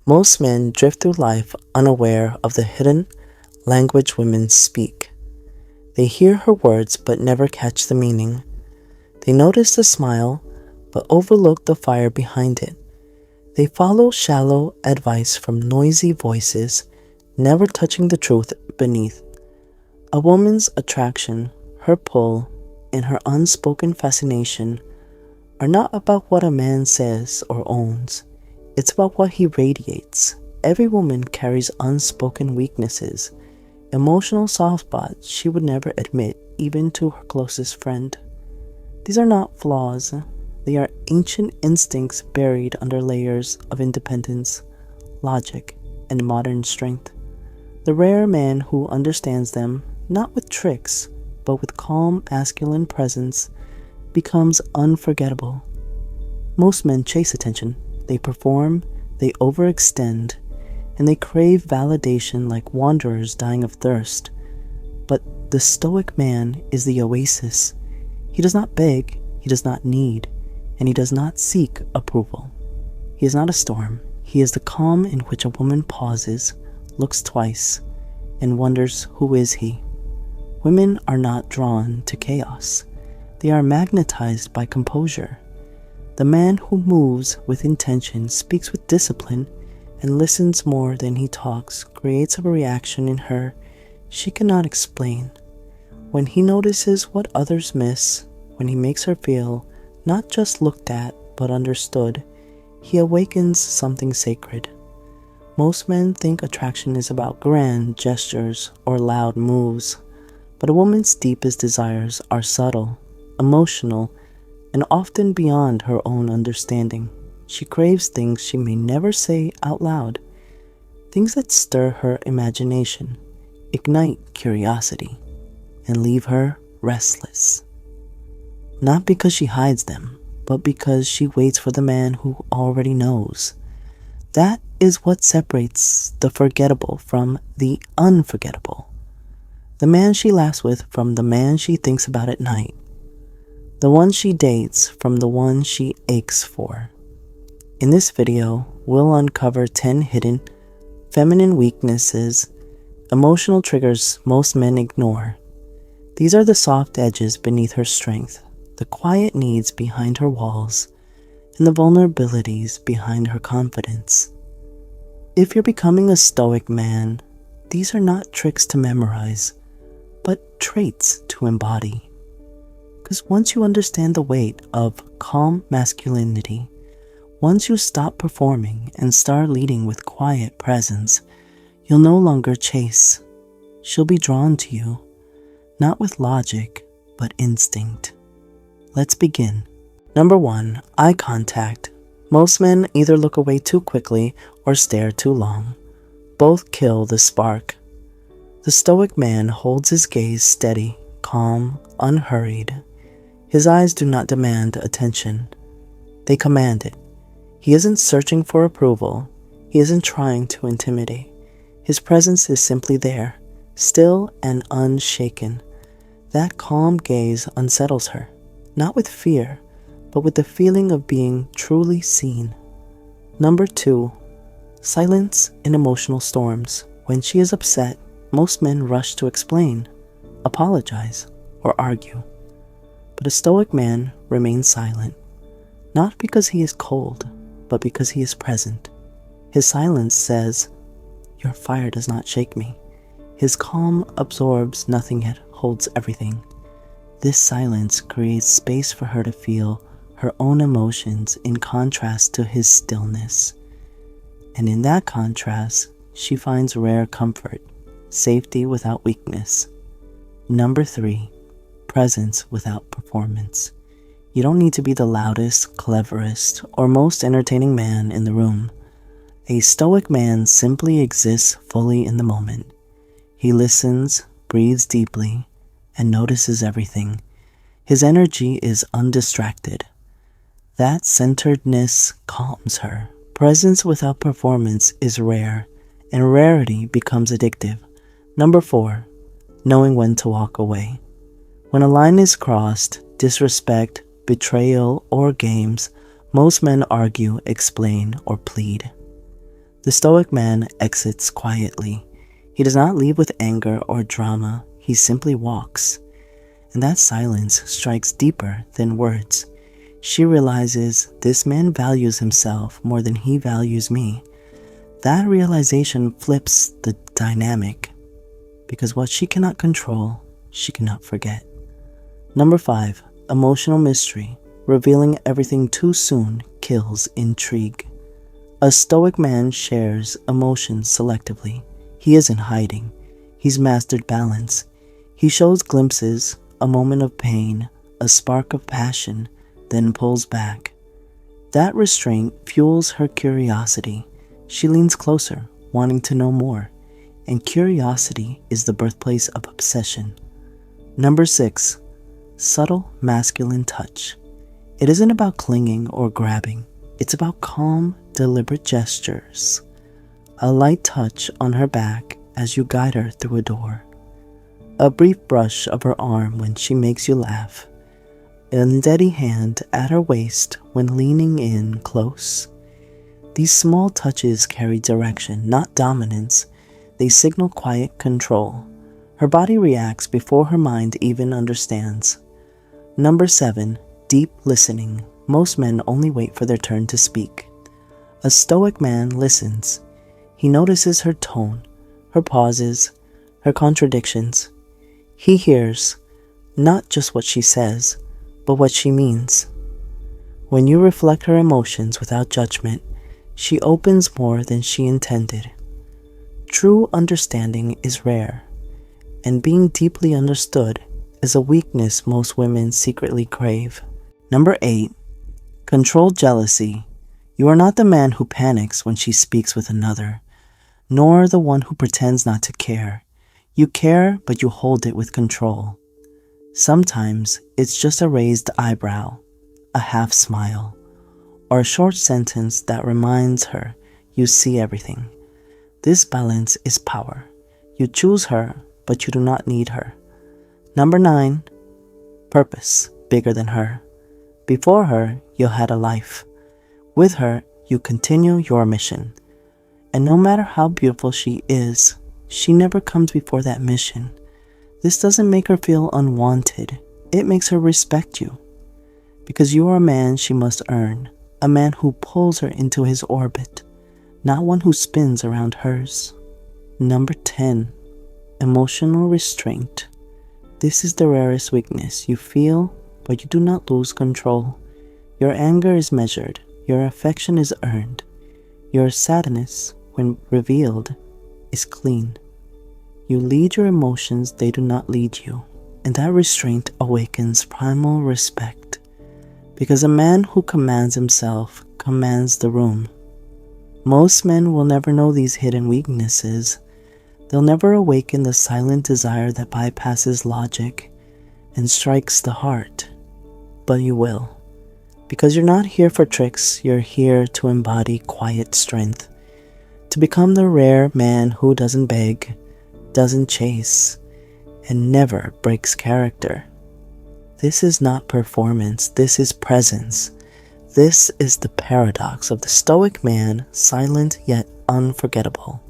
Most men drift through life unaware of the hidden language women speak. They hear her words but never catch the meaning. They notice the smile but overlook the fire behind it. They follow shallow advice from noisy voices, never touching the truth beneath. A woman's attraction, her pull, and her unspoken fascination are not about what a man says or owns. It's about what he radiates. Every woman carries unspoken weaknesses, emotional soft spots she would never admit even to her closest friend. These are not flaws. They are ancient instincts buried under layers of independence, logic, and modern strength. The rare man who understands them, not with tricks, but with calm masculine presence, becomes unforgettable. Most men chase attention. They perform, they overextend, and they crave validation like wanderers dying of thirst. But the Stoic man is the oasis. He does not beg, he does not need, and he does not seek approval. He is not a storm. He is the calm in which a woman pauses, looks twice, and wonders, who is he? Women are not drawn to chaos. They are magnetized by composure. The man who moves with intention, speaks with discipline, and listens more than he talks creates a reaction in her she cannot explain. When he notices what others miss, when he makes her feel not just looked at but understood, he awakens something sacred. Most men think attraction is about grand gestures or loud moves, but a woman's deepest desires are subtle, emotional, and often beyond her own understanding. She craves things she may never say out loud, things that stir her imagination, ignite curiosity, and leave her restless. Not because she hides them, but because she waits for the man who already knows. That is what separates the forgettable from the unforgettable. The man she laughs with from the man she thinks about at night. The one she dates from the one she aches for. In this video, we'll uncover 10 hidden feminine weaknesses, emotional triggers most men ignore. These are the soft edges beneath her strength, the quiet needs behind her walls, and the vulnerabilities behind her confidence. If you're becoming a Stoic man, these are not tricks to memorize, but traits to embody. Because once you understand the weight of calm masculinity, once you stop performing and start leading with quiet presence, you'll no longer chase. She'll be drawn to you, not with logic, but instinct. Let's begin. Number 1, eye contact. Most men either look away too quickly or stare too long. Both kill the spark. The Stoic man holds his gaze steady, calm, unhurried. His eyes do not demand attention. They command it. He isn't searching for approval. He isn't trying to intimidate. His presence is simply there, still and unshaken. That calm gaze unsettles her, not with fear, but with the feeling of being truly seen. Number 2, silence in emotional storms. When she is upset, most men rush to explain, apologize, or argue. But a Stoic man remains silent, not because he is cold, but because he is present. His silence says, "Your fire does not shake me." His calm absorbs nothing yet holds everything. This silence creates space for her to feel her own emotions in contrast to his stillness. And in that contrast, she finds rare comfort, safety without weakness. Number 3, presence without performance. You don't need to be the loudest, cleverest, or most entertaining man in the room. A Stoic man simply exists fully in the moment. He listens, breathes deeply, and notices everything. His energy is undistracted. That centeredness calms her. Presence without performance is rare, and rarity becomes addictive. Number 4, knowing when to walk away. When a line is crossed, disrespect, betrayal, or games, most men argue, explain, or plead. The Stoic man exits quietly. He does not leave with anger or drama, he simply walks. And that silence strikes deeper than words. She realizes this man values himself more than he values me. That realization flips the dynamic, because what she cannot control, she cannot forget. Number 5, emotional mystery. Revealing everything too soon kills intrigue. A Stoic man shares emotions selectively. He isn't hiding. He's mastered balance. He shows glimpses, a moment of pain, a spark of passion, then pulls back. That restraint fuels her curiosity. She leans closer, wanting to know more. And curiosity is the birthplace of obsession. Number 6, subtle masculine touch. It isn't about clinging or grabbing. It's about calm, deliberate gestures. A light touch on her back as you guide her through a door. A brief brush of her arm when she makes you laugh. A steady hand at her waist when leaning in close. These small touches carry direction, not dominance. They signal quiet control. Her body reacts before her mind even understands. Number 7, deep listening. Most men only wait for their turn to speak. A Stoic man listens. He notices her tone, her pauses, her contradictions. He hears not just what she says, but what she means. When you reflect her emotions without judgment, she opens more than she intended. True understanding is rare, and being deeply understood is a weakness most women secretly crave. Number 8, controlled jealousy. You are not the man who panics when she speaks with another, nor the one who pretends not to care. You care, but you hold it with control. Sometimes it's just a raised eyebrow, a half smile, or a short sentence that reminds her you see everything. This balance is power. You choose her, but you do not need her. Number 9, purpose, bigger than her. Before her, you had a life. With her, you continue your mission. And no matter how beautiful she is, she never comes before that mission. This doesn't make her feel unwanted. It makes her respect you. Because you are a man she must earn, a man who pulls her into his orbit, not one who spins around hers. Number 10, emotional restraint. This is the rarest weakness. You feel, but you do not lose control. Your anger is measured. Your affection is earned. Your sadness, when revealed, is clean. You lead your emotions, they do not lead you. And that restraint awakens primal respect. Because a man who commands himself commands the room. Most men will never know these hidden weaknesses. They'll never awaken the silent desire that bypasses logic and strikes the heart. But you will. Because you're not here for tricks, you're here to embody quiet strength. To become the rare man who doesn't beg, doesn't chase, and never breaks character. This is not performance, this is presence. This is the paradox of the Stoic man, silent yet unforgettable.